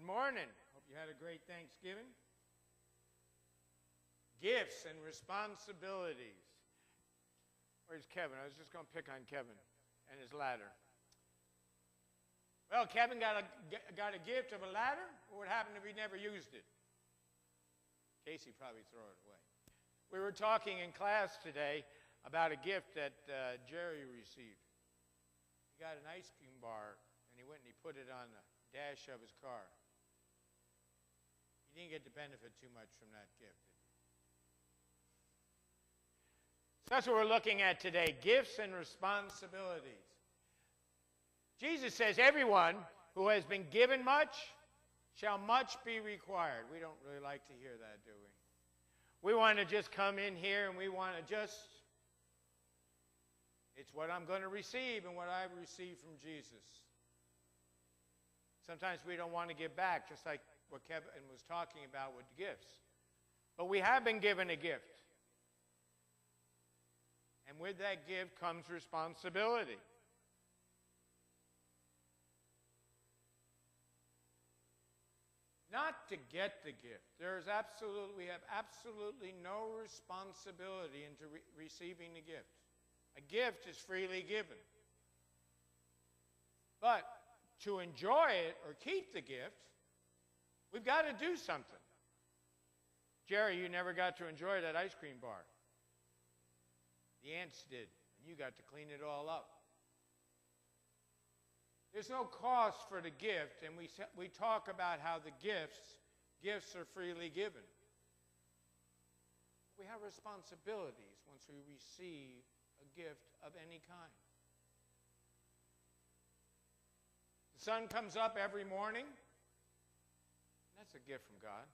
morning. Hope you had a great Thanksgiving. Gifts and responsibilities. Where's Kevin? I was just going to pick on Kevin and his ladder. Well, Kevin got a gift of a ladder. What happened if he never used it? Casey probably threw it away. We were talking in class today about a gift that Jerry received. He got an ice cream bar, and he went and he put it on the dash of his car. He didn't get to benefit too much from that gift, did he? So that's what we're looking at today, gifts and responsibilities. Jesus says, everyone who has been given much shall much be required. We don't really like to hear that, do we? We want to just come in here and we want to just, it's what I'm going to receive and what I've received from Jesus. Sometimes we don't want to give back, just like what Kevin was talking about with gifts. But we have been given a gift. And with that gift comes responsibility. Not to get the gift. We have absolutely no responsibility into receiving the gift. A gift is freely given. But to enjoy it or keep the gift, we've got to do something. Jerry, you never got to enjoy that ice cream bar. The ants did, and you got to clean it all up. There's no cost for the gift, and we talk about how the gifts are freely given. We have responsibilities once we receive a gift of any kind. The sun comes up every morning. That's a gift from God.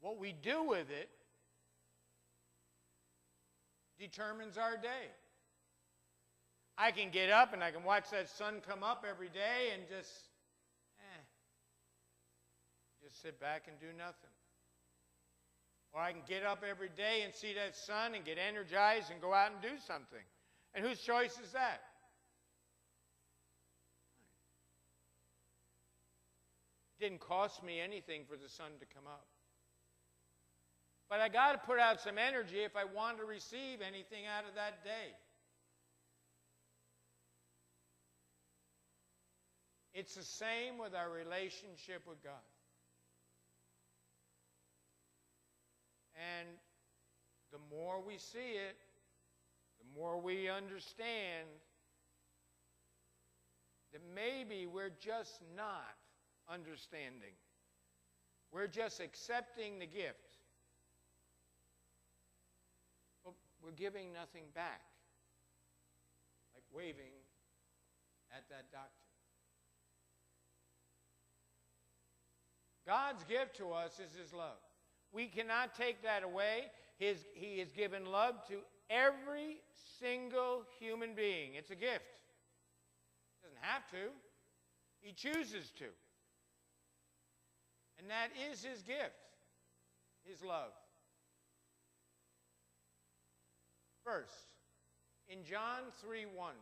What we do with it determines our day. I can get up and I can watch that sun come up every day and just sit back and do nothing. Or I can get up every day and see that sun and get energized and go out and do something. And whose choice is that? It didn't cost me anything for the sun to come up. But I got to put out some energy if I want to receive anything out of that day. It's the same with our relationship with God. And the more we see it, the more we understand that maybe we're just not understanding. We're just accepting the gift. But we're giving nothing back. Like waving at that doctor. God's gift to us is His love. We cannot take that away. He has given love to every single human being. It's a gift. He doesn't have to. He chooses to. And that is His gift, His love. First, in John 3:1.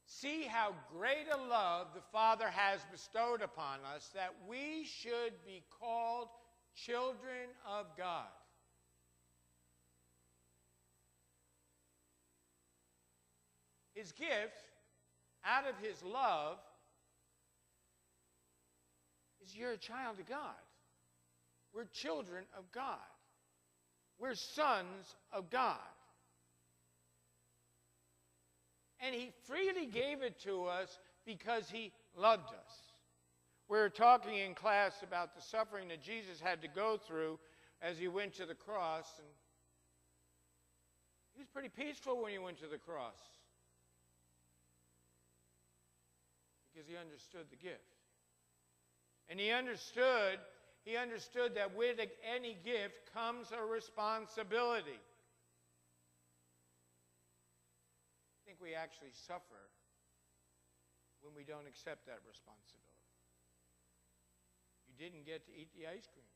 See how great a love the Father has bestowed upon us that we should be called children of God. His gift, out of His love, is you're a child of God. We're children of God. We're sons of God. And He freely gave it to us because He loved us. We were talking in class about the suffering that Jesus had to go through as He went to the cross. And He was pretty peaceful when He went to the cross. Because He understood the gift. And He understood that with any gift comes a responsibility. I think we actually suffer when we don't accept that responsibility. You didn't get to eat the ice cream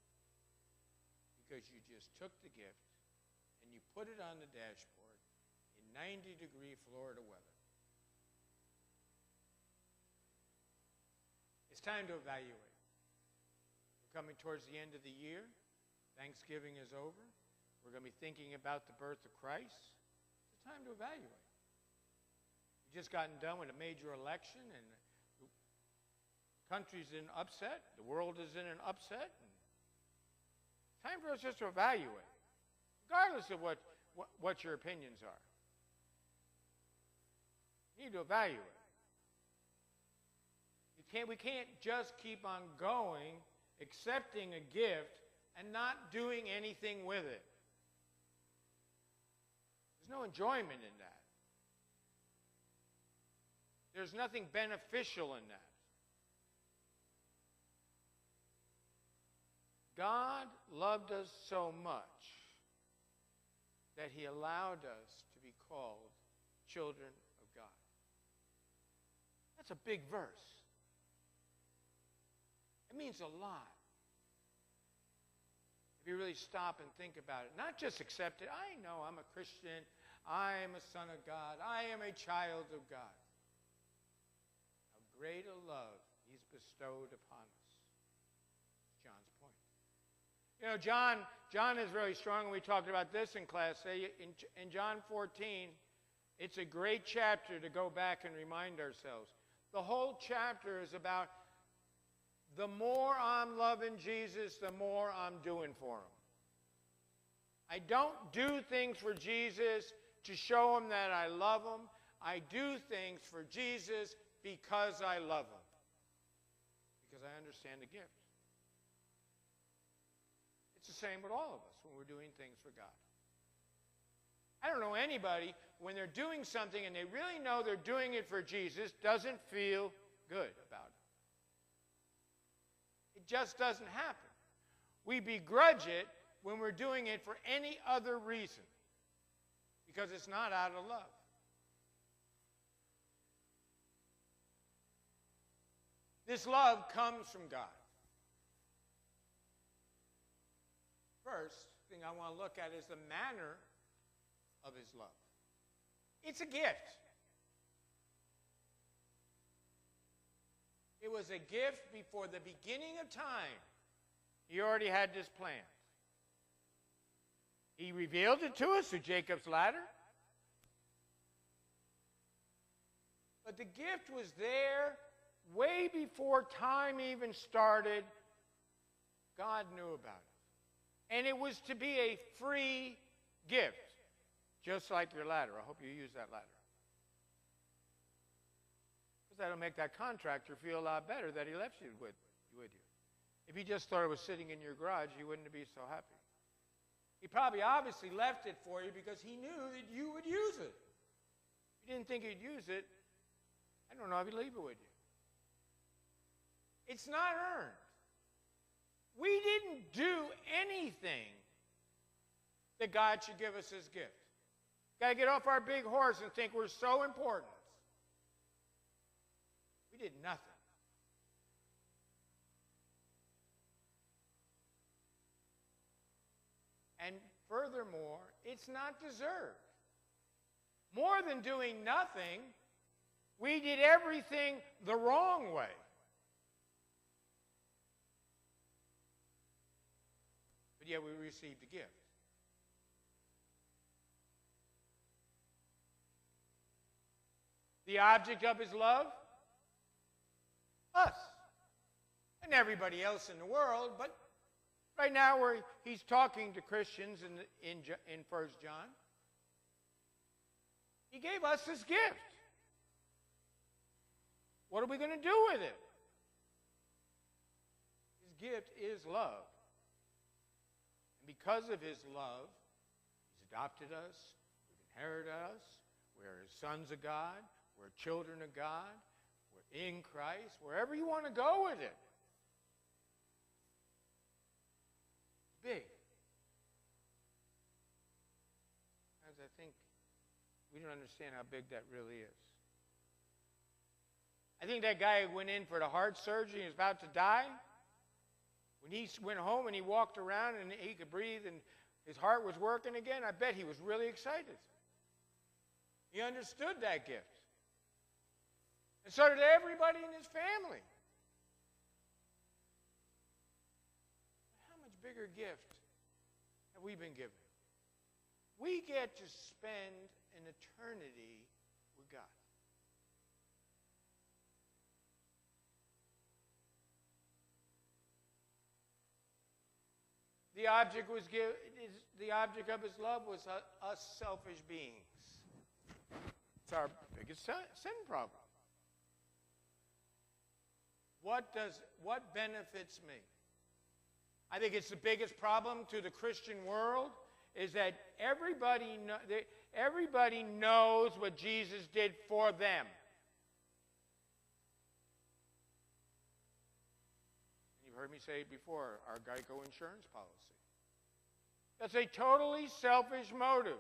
because you just took the gift and you put it on the dashboard. It 90-degree Florida weather. It's time to evaluate. We're coming towards the end of the year. Thanksgiving is over. We're going to be thinking about the birth of Christ. It's time to evaluate. We've just gotten done with a major election, and the country's in upset. The world is in an upset. And it's time for us just to evaluate, regardless of what your opinions are. You need to evaluate. We can't just keep on going, accepting a gift, and not doing anything with it. There's no enjoyment in that. There's nothing beneficial in that. God loved us so much that he allowed us to be called children of God. That's a big verse. It means a lot. If you really stop and think about it, not just accept it. I know I'm a Christian. I am a son of God. I am a child of God. How great a love he's bestowed upon us. John's point. You know, John is really strong, and we talked about this in class. In John 14, it's a great chapter to go back and remind ourselves. The whole chapter is about the more I'm loving Jesus, the more I'm doing for him. I don't do things for Jesus to show him that I love him. I do things for Jesus because I love him. Because I understand the gift. It's the same with all of us when we're doing things for God. I don't know anybody, when they're doing something and they really know they're doing it for Jesus, doesn't feel good about it. It just doesn't happen. We begrudge it when we're doing it for any other reason, because it's not out of love. This love comes from God. First thing I want to look at is the manner of his love. It's a gift. It was a gift before the beginning of time. He already had this plan. He revealed it to us through Jacob's ladder. But the gift was there way before time even started. God knew about it. And it was to be a free gift, just like your ladder. I hope you use that ladder. Because that'll make that contractor feel a lot better that he left you with you. If he just thought it was sitting in your garage, he wouldn't be so happy. He probably obviously left it for you because he knew that you would use it. If you didn't think he'd use it, I don't know if he'd leave it with you. It's not earned. We didn't do anything that God should give us his gift. Got to get off our big horse and think we're so important. We did nothing. And furthermore, it's not deserved. More than doing nothing, we did everything the wrong way. But yet we received a gift. The object of his love? Us. And everybody else in the world, but right now he's talking to Christians in 1 John. He gave us this gift. What are we going to do with it? His gift is love. And because of his love, he's adopted us, he's inherited us, we're his sons of God, we're children of God, we're in Christ, wherever you want to go with it. It's big. As I think we don't understand how big that really is. I think that guy who went in for the heart surgery and was about to die, when he went home and he walked around and he could breathe and his heart was working again, I bet he was really excited. He understood that gift. And so did everybody in his family. How much bigger gift have we been given? We get to spend an eternity with God. The object of his love was us selfish beings. It's our biggest sin problem. What benefits me? I think it's the biggest problem to the Christian world is that everybody knows what Jesus did for them. You've heard me say it before, our Geico insurance policy. That's a totally selfish motive.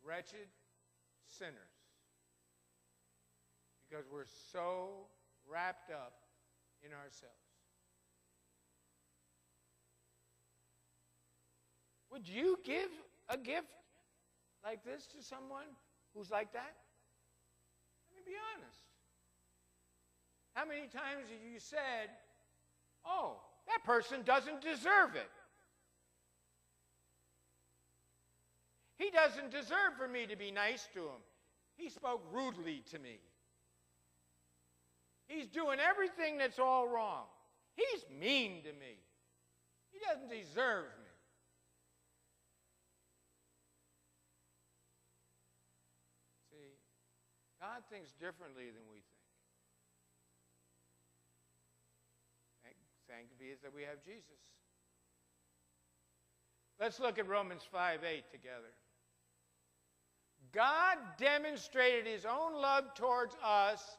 Wretched sinners. Because we're so wrapped up in ourselves. Would you give a gift like this to someone who's like that? Let me be honest. How many times have you said, oh, that person doesn't deserve it? He doesn't deserve for me to be nice to him. He spoke rudely to me. He's doing everything that's all wrong. He's mean to me. He doesn't deserve me. See, God thinks differently than we think. Thank be it that we have Jesus. Let's look at Romans 5:8 together. God demonstrated his own love towards us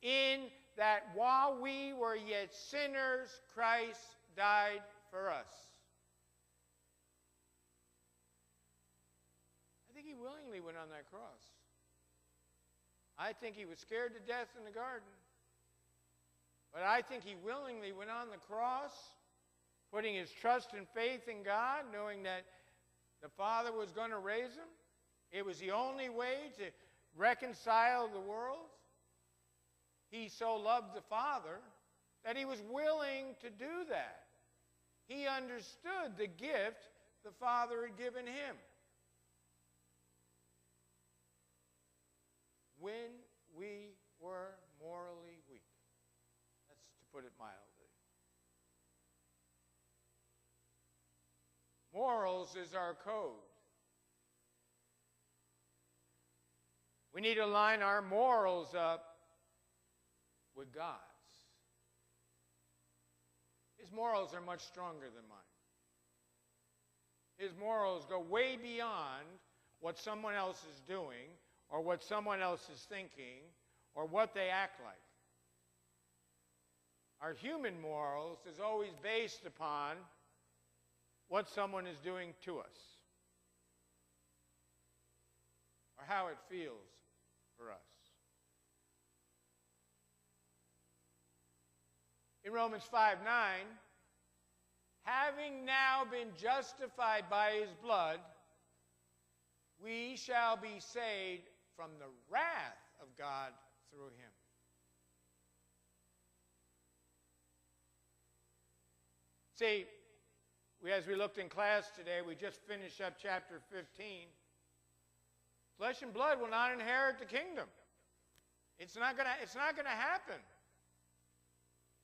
in that while we were yet sinners, Christ died for us. I think he willingly went on that cross. I think he was scared to death in the garden. But I think he willingly went on the cross, putting his trust and faith in God, knowing that the Father was going to raise him. It was the only way to reconcile the world. He so loved the Father that he was willing to do that. He understood the gift the Father had given him. When we were morally weak. That's to put it mildly. Morals is our code. We need to line our morals up with God's. His morals are much stronger than mine. His morals go way beyond what someone else is doing or what someone else is thinking or what they act like. Our human morals is always based upon what someone is doing to us or how it feels for us. In Romans 5:9, having now been justified by his blood, we shall be saved from the wrath of God through him. See, as we looked in class today, we just finished up chapter 15. Flesh and blood will not inherit the kingdom. It's not going to happen.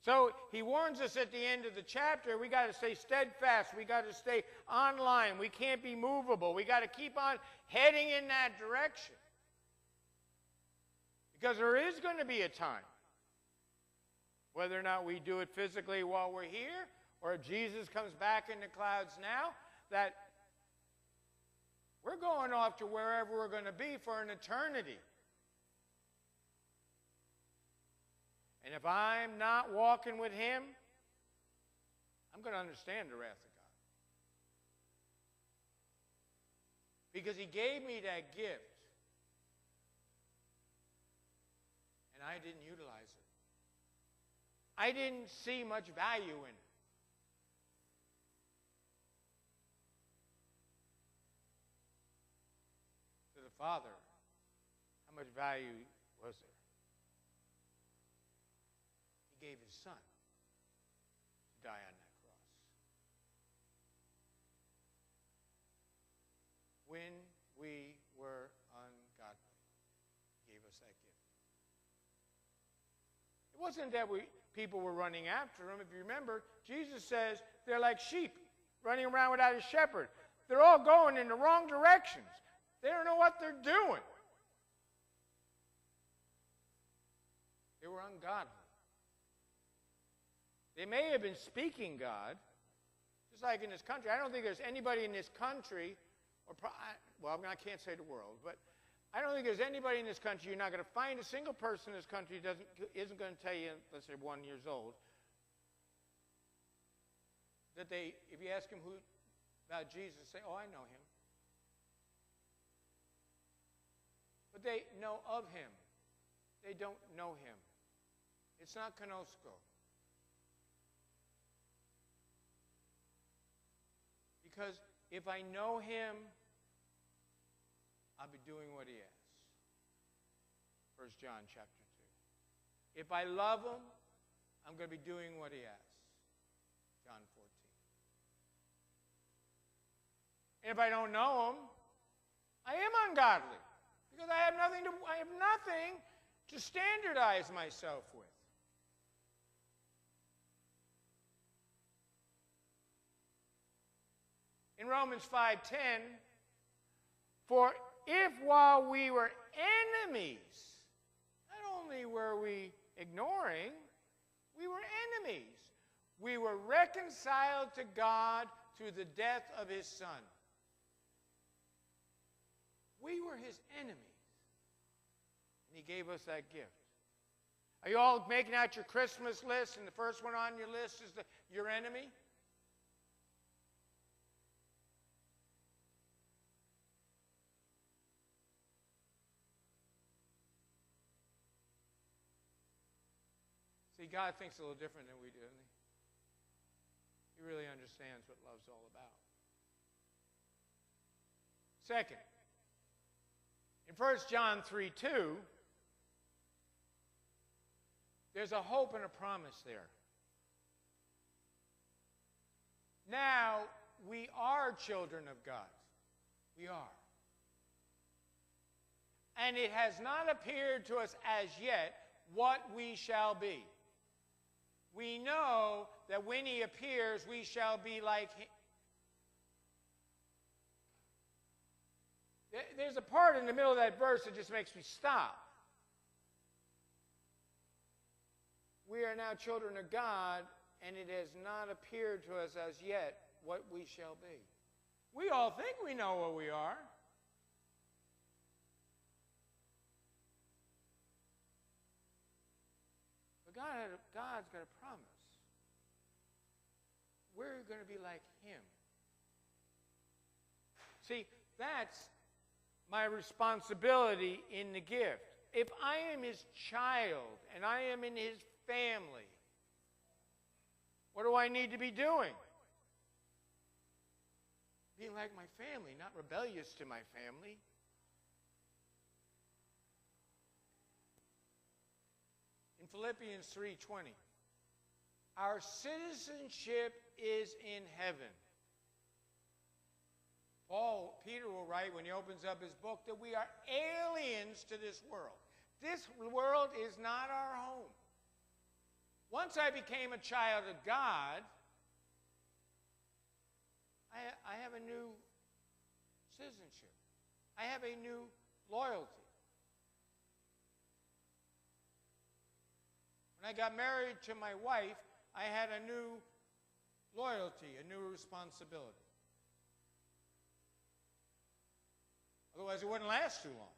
So he warns us at the end of the chapter, we got to stay steadfast. We got to stay online. We can't be movable. We got to keep on heading in that direction. Because there is going to be a time, whether or not we do it physically while we're here, or if Jesus comes back in the clouds now, that we're going off to wherever we're going to be for an eternity. And if I'm not walking with him, I'm going to understand the wrath of God. Because he gave me that gift, and I didn't utilize it. I didn't see much value in it. To the Father, how much value was there? He gave his Son to die on that cross. When we were ungodly, he gave us that gift. It wasn't that people were running after him. If you remember, Jesus says they're like sheep running around without a shepherd. They're all going in the wrong directions. They don't know what they're doing. They were ungodly. They may have been speaking God, just like in this country. I don't think there's anybody in this country, I can't say the world, but I don't think there's anybody in this country, you're not going to find a single person in this country who isn't going to tell you, let's say 1 year old, that if you ask them about Jesus, say, oh, I know him. But they know of him. They don't know him. It's not conosco. Because if I know him, I'll be doing what he asks. 1 John chapter 2. If I love him, I'm going to be doing what he asks. John 14. And if I don't know him, I am ungodly. Because I have nothing to standardize myself with. In Romans 5:10, for if while we were enemies, not only were we ignoring, we were enemies. We were reconciled to God through the death of his Son. We were his enemies. And he gave us that gift. Are you all making out your Christmas list, and the first one on your list is your enemy? See, God thinks a little different than we do, doesn't he? He really understands what love's all about. Second, in 1 John 3:2, there's a hope and a promise there. Now, we are children of God. We are. And it has not appeared to us as yet what we shall be. We know that when he appears, we shall be like him. There's a part in the middle of that verse that just makes me stop. We are now children of God, and it has not appeared to us as yet what we shall be. We all think we know what we are. But God's got a promise. We're going to be like him. See, that's my responsibility in the gift. If I am his child and I am in his family, what do I need to be doing? Being like my family, not rebellious to my family. In Philippians 3:20, our citizenship is in heaven. Peter will write when he opens up his book that we are aliens to this world. This world is not our home. Once I became a child of God, I have a new citizenship. I have a new loyalty. When I got married to my wife, I had a new loyalty, a new responsibility. Otherwise, it wouldn't last too long.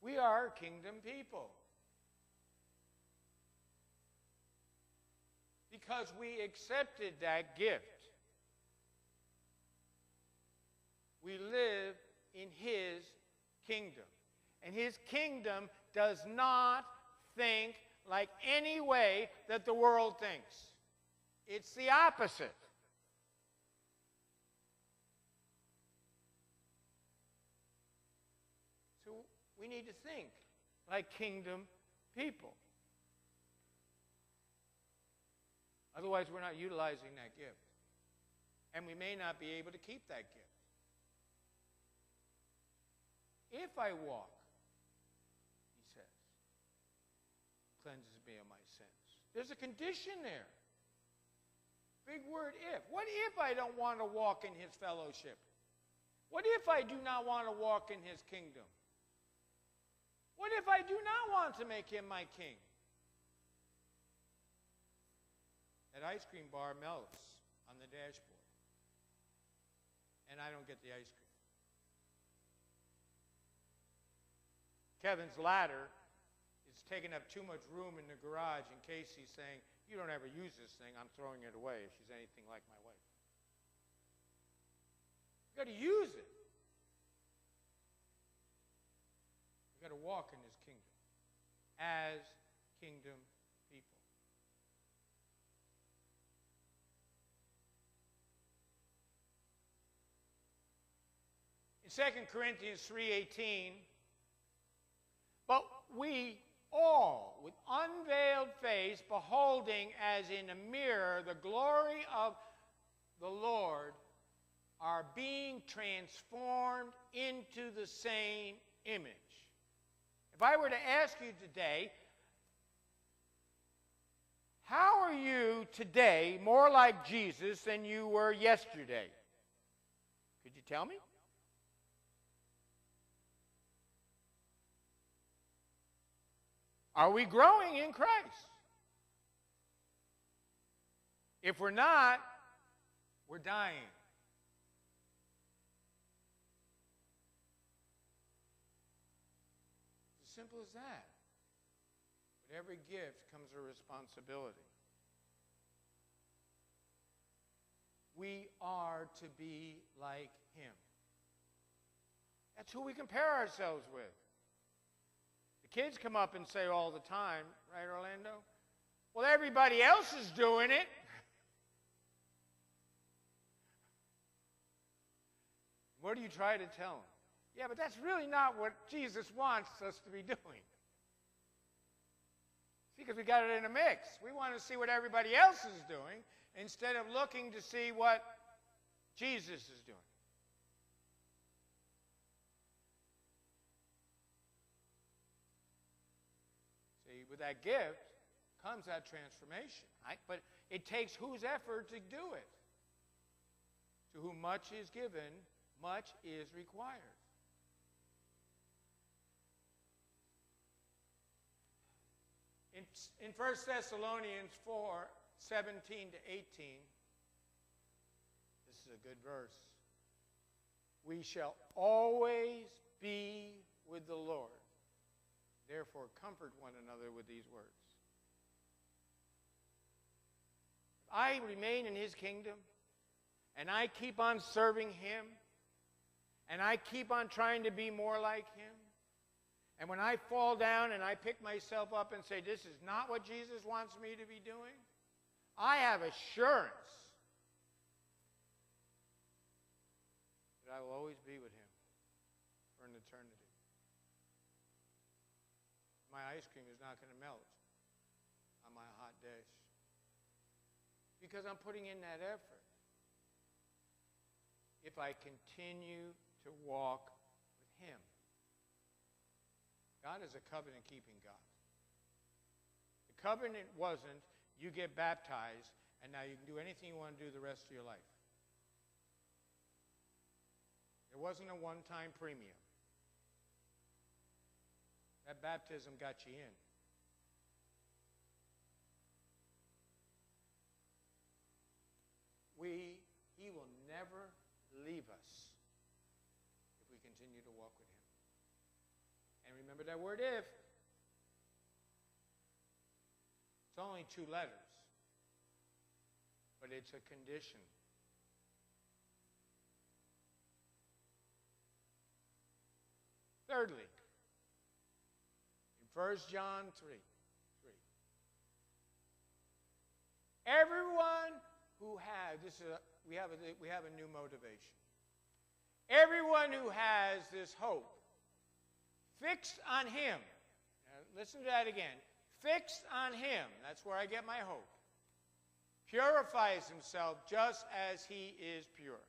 We are kingdom people. Because we accepted that gift. We live in his kingdom. And his kingdom does not think like any way that the world thinks. It's the opposite. So we need to think like kingdom people. Otherwise, we're not utilizing that gift. And we may not be able to keep that gift. If I walk, he says, cleanses me of my sins. There's a condition there. Big word, if. What if I don't want to walk in his fellowship? What if I do not want to walk in his kingdom? What if I do not want to make him my king? That ice cream bar melts on the dashboard, and I don't get the ice cream. Kevin's ladder is taking up too much room in the garage, and Casey's saying, you don't ever use this thing, I'm throwing it away if she's anything like my wife. You've got to use it. You've got to walk in his kingdom as kingdom people. In 2 Corinthians 3:18, but we all, with unveiled face, beholding as in a mirror the glory of the Lord, are being transformed into the same image. If I were to ask you today, how are you today more like Jesus than you were yesterday? Could you tell me? Are we growing in Christ? If we're not, we're dying. It's as simple as that. With every gift comes a responsibility. We are to be like him. That's who we compare ourselves with. The kids come up and say all the time, right, Orlando? Well, everybody else is doing it. What do you try to tell them? Yeah, but that's really not what Jesus wants us to be doing. See, because we got it in a mix. We want to see what everybody else is doing instead of looking to see what Jesus is doing. With that gift comes that transformation. Right? But it takes whose effort to do it? To whom much is given, much is required. In 1 Thessalonians 4:17 to 18, this is a good verse. We shall always be with the Lord. Therefore, comfort one another with these words. If I remain in his kingdom, and I keep on serving him, and I keep on trying to be more like him, and when I fall down and I pick myself up and say, this is not what Jesus wants me to be doing, I have assurance that I will always be with him for an eternity. My ice cream is not going to melt on my hot dish because I'm putting in that effort. If I continue to walk with him. God is a covenant-keeping God. The covenant wasn't you get baptized and now you can do anything you want to do the rest of your life. There wasn't a one-time premium. That baptism got you in. He will never leave us if we continue to walk with him. And remember that word if. It's only 2 letters, but it's a condition. Thirdly, 1 John 3. Everyone who has, we have a new motivation. Everyone who has this hope fixed on him. Now, listen to that again. Fixed on him. That's where I get my hope. Purifies himself just as he is pure.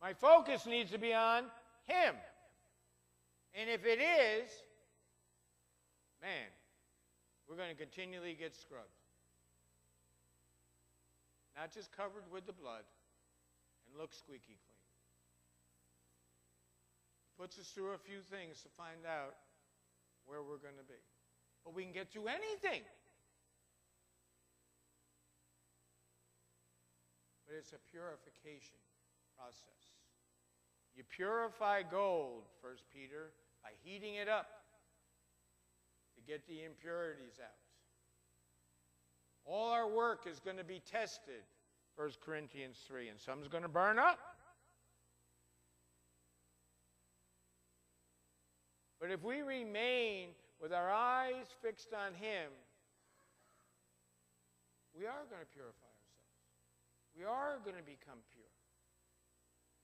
My focus needs to be on him. And if it is, man, we're going to continually get scrubbed. Not just covered with the blood and look squeaky clean. Puts us through a few things to find out where we're going to be. But we can get through anything. But it's a purification process. You purify gold, 1 Peter, by heating it up to get the impurities out. All our work is going to be tested, 1 Corinthians 3, and some's going to burn up. But if we remain with our eyes fixed on him, we are going to purify ourselves. We are going to become pure.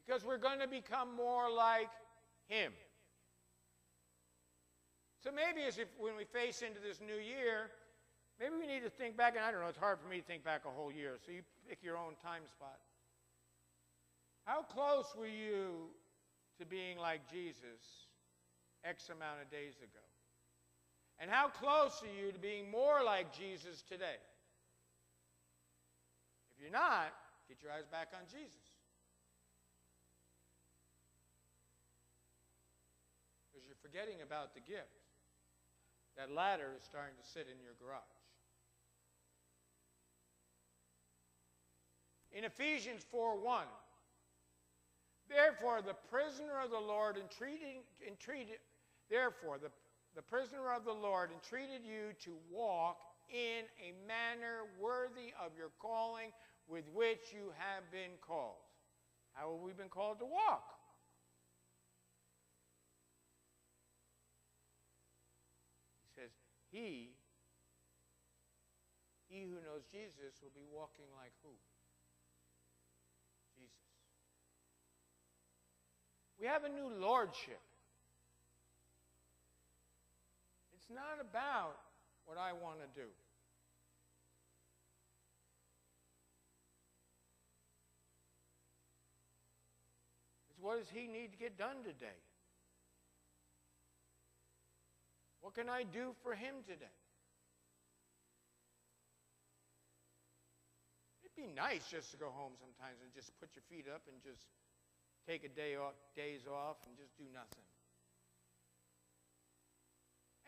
Because we're going to become more like him. So maybe when we face into this new year, maybe we need to think back, and I don't know, it's hard for me to think back a whole year, so you pick your own time spot. How close were you to being like Jesus X amount of days ago? And how close are you to being more like Jesus today? If you're not, get your eyes back on Jesus. Because you're forgetting about the gift. That ladder is starting to sit in your garage. In Ephesians 4:1, therefore the prisoner of the Lord entreated you to walk in a manner worthy of your calling with which you have been called. How have we been called to walk? He says, he who knows Jesus will be walking like who? Jesus. We have a new lordship. It's not about what I want to do. It's what does he need to get done today? What can I do for him today? It'd be nice just to go home sometimes and just put your feet up and just take a days off and just do nothing.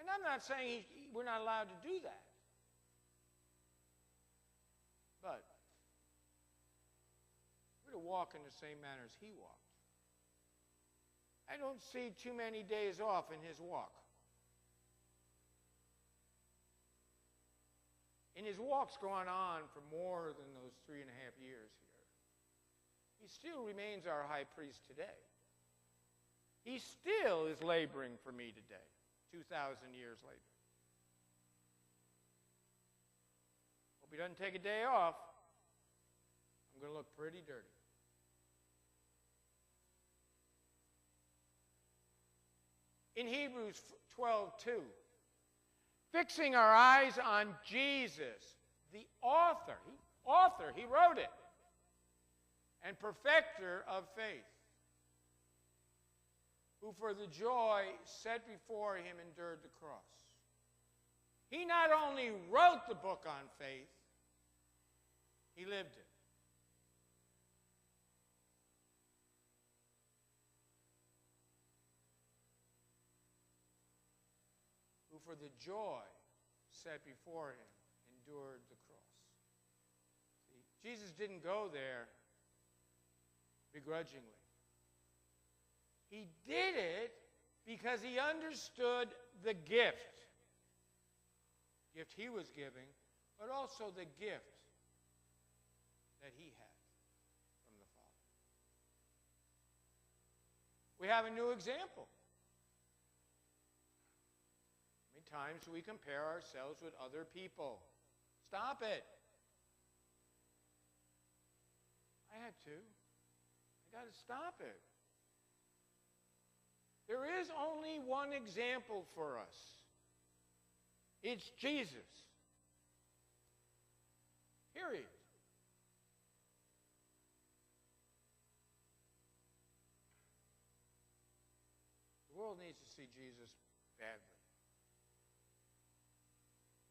And I'm not saying we're not allowed to do that. But we're to walk in the same manner as he walked. I don't see too many days off in his walk. And his walk's gone on for more than those 3.5 years here. He still remains our high priest today. He still is laboring for me today, 2,000 years later. Hope he doesn't take a day off. I'm going to look pretty dirty. In Hebrews 12:2, fixing our eyes on Jesus, the author, he wrote it, and perfecter of faith, who for the joy set before him endured the cross. He not only wrote the book on faith, he lived it. Who for the joy set before him endured the cross. See, Jesus didn't go there begrudgingly. He did it because he understood the gift he was giving, but also the gift that he had from the Father. We have a new example. Let me times we compare ourselves with other people. Stop it. I had to. I got to stop it. There is only one example for us. It's Jesus. Period. The world needs to see Jesus badly.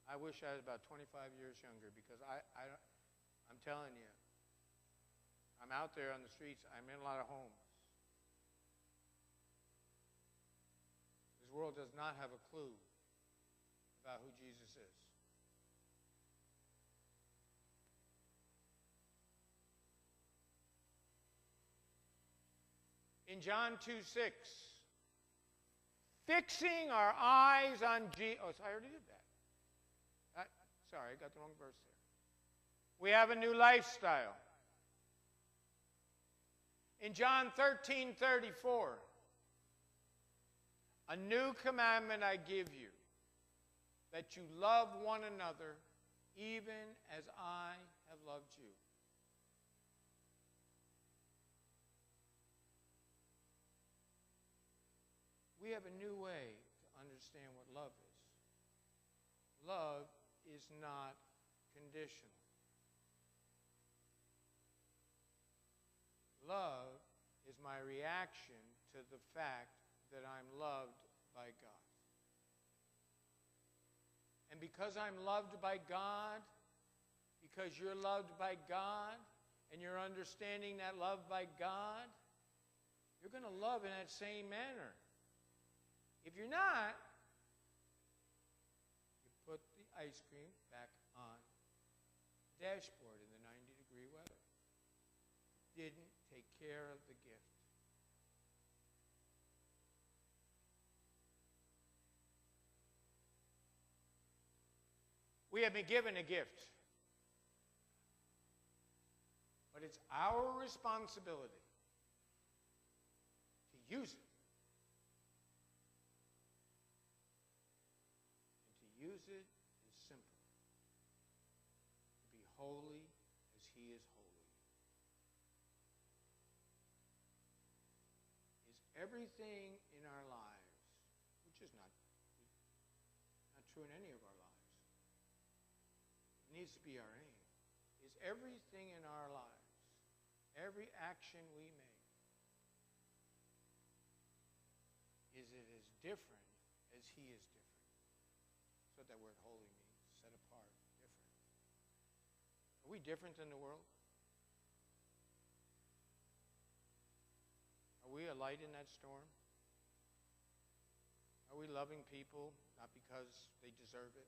I wish I was about 25 years younger because I'm telling you, I'm out there on the streets. I'm in a lot of homes. This world does not have a clue about who Jesus is. In John 2:6, fixing our eyes on Jesus. Oh, I already did that. Sorry, I got the wrong verse there. We have a new lifestyle. In John 13:34, a new commandment I give you, that you love one another even as I have loved you. We have a new way to understand what love is. Love is not conditional. Love is my reaction to the fact that I'm loved by God. And because I'm loved by God, because you're loved by God, and you're understanding that love by God, you're going to love in that same manner. If you're not, you put the ice cream back on the dashboard in the 90-degree weather. Didn't take care of the gift. We have been given a gift, but it's our responsibility to use it. Use it is simple. To be holy as he is holy. Is everything in our lives, which is not true in any of our lives, it needs to be our aim, is everything in our lives, every action we make, is it as different as he is different? That's what that word holy means, set apart, different. Are we different than the world? Are we a light in that storm? Are we loving people not because they deserve it?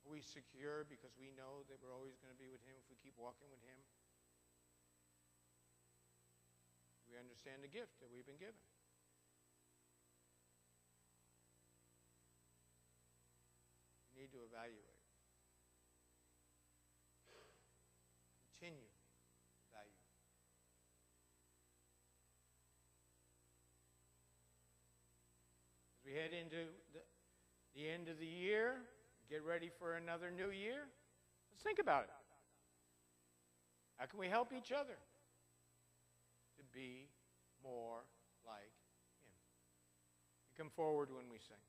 Are we secure because we know that we're always going to be with him if we keep walking with him? Do we understand the gift that we've been given? Need to evaluate. Continue to evaluate. As we head into the end of the year, get ready for another new year, let's think about it. How can we help each other to be more like him? You come forward when we sing.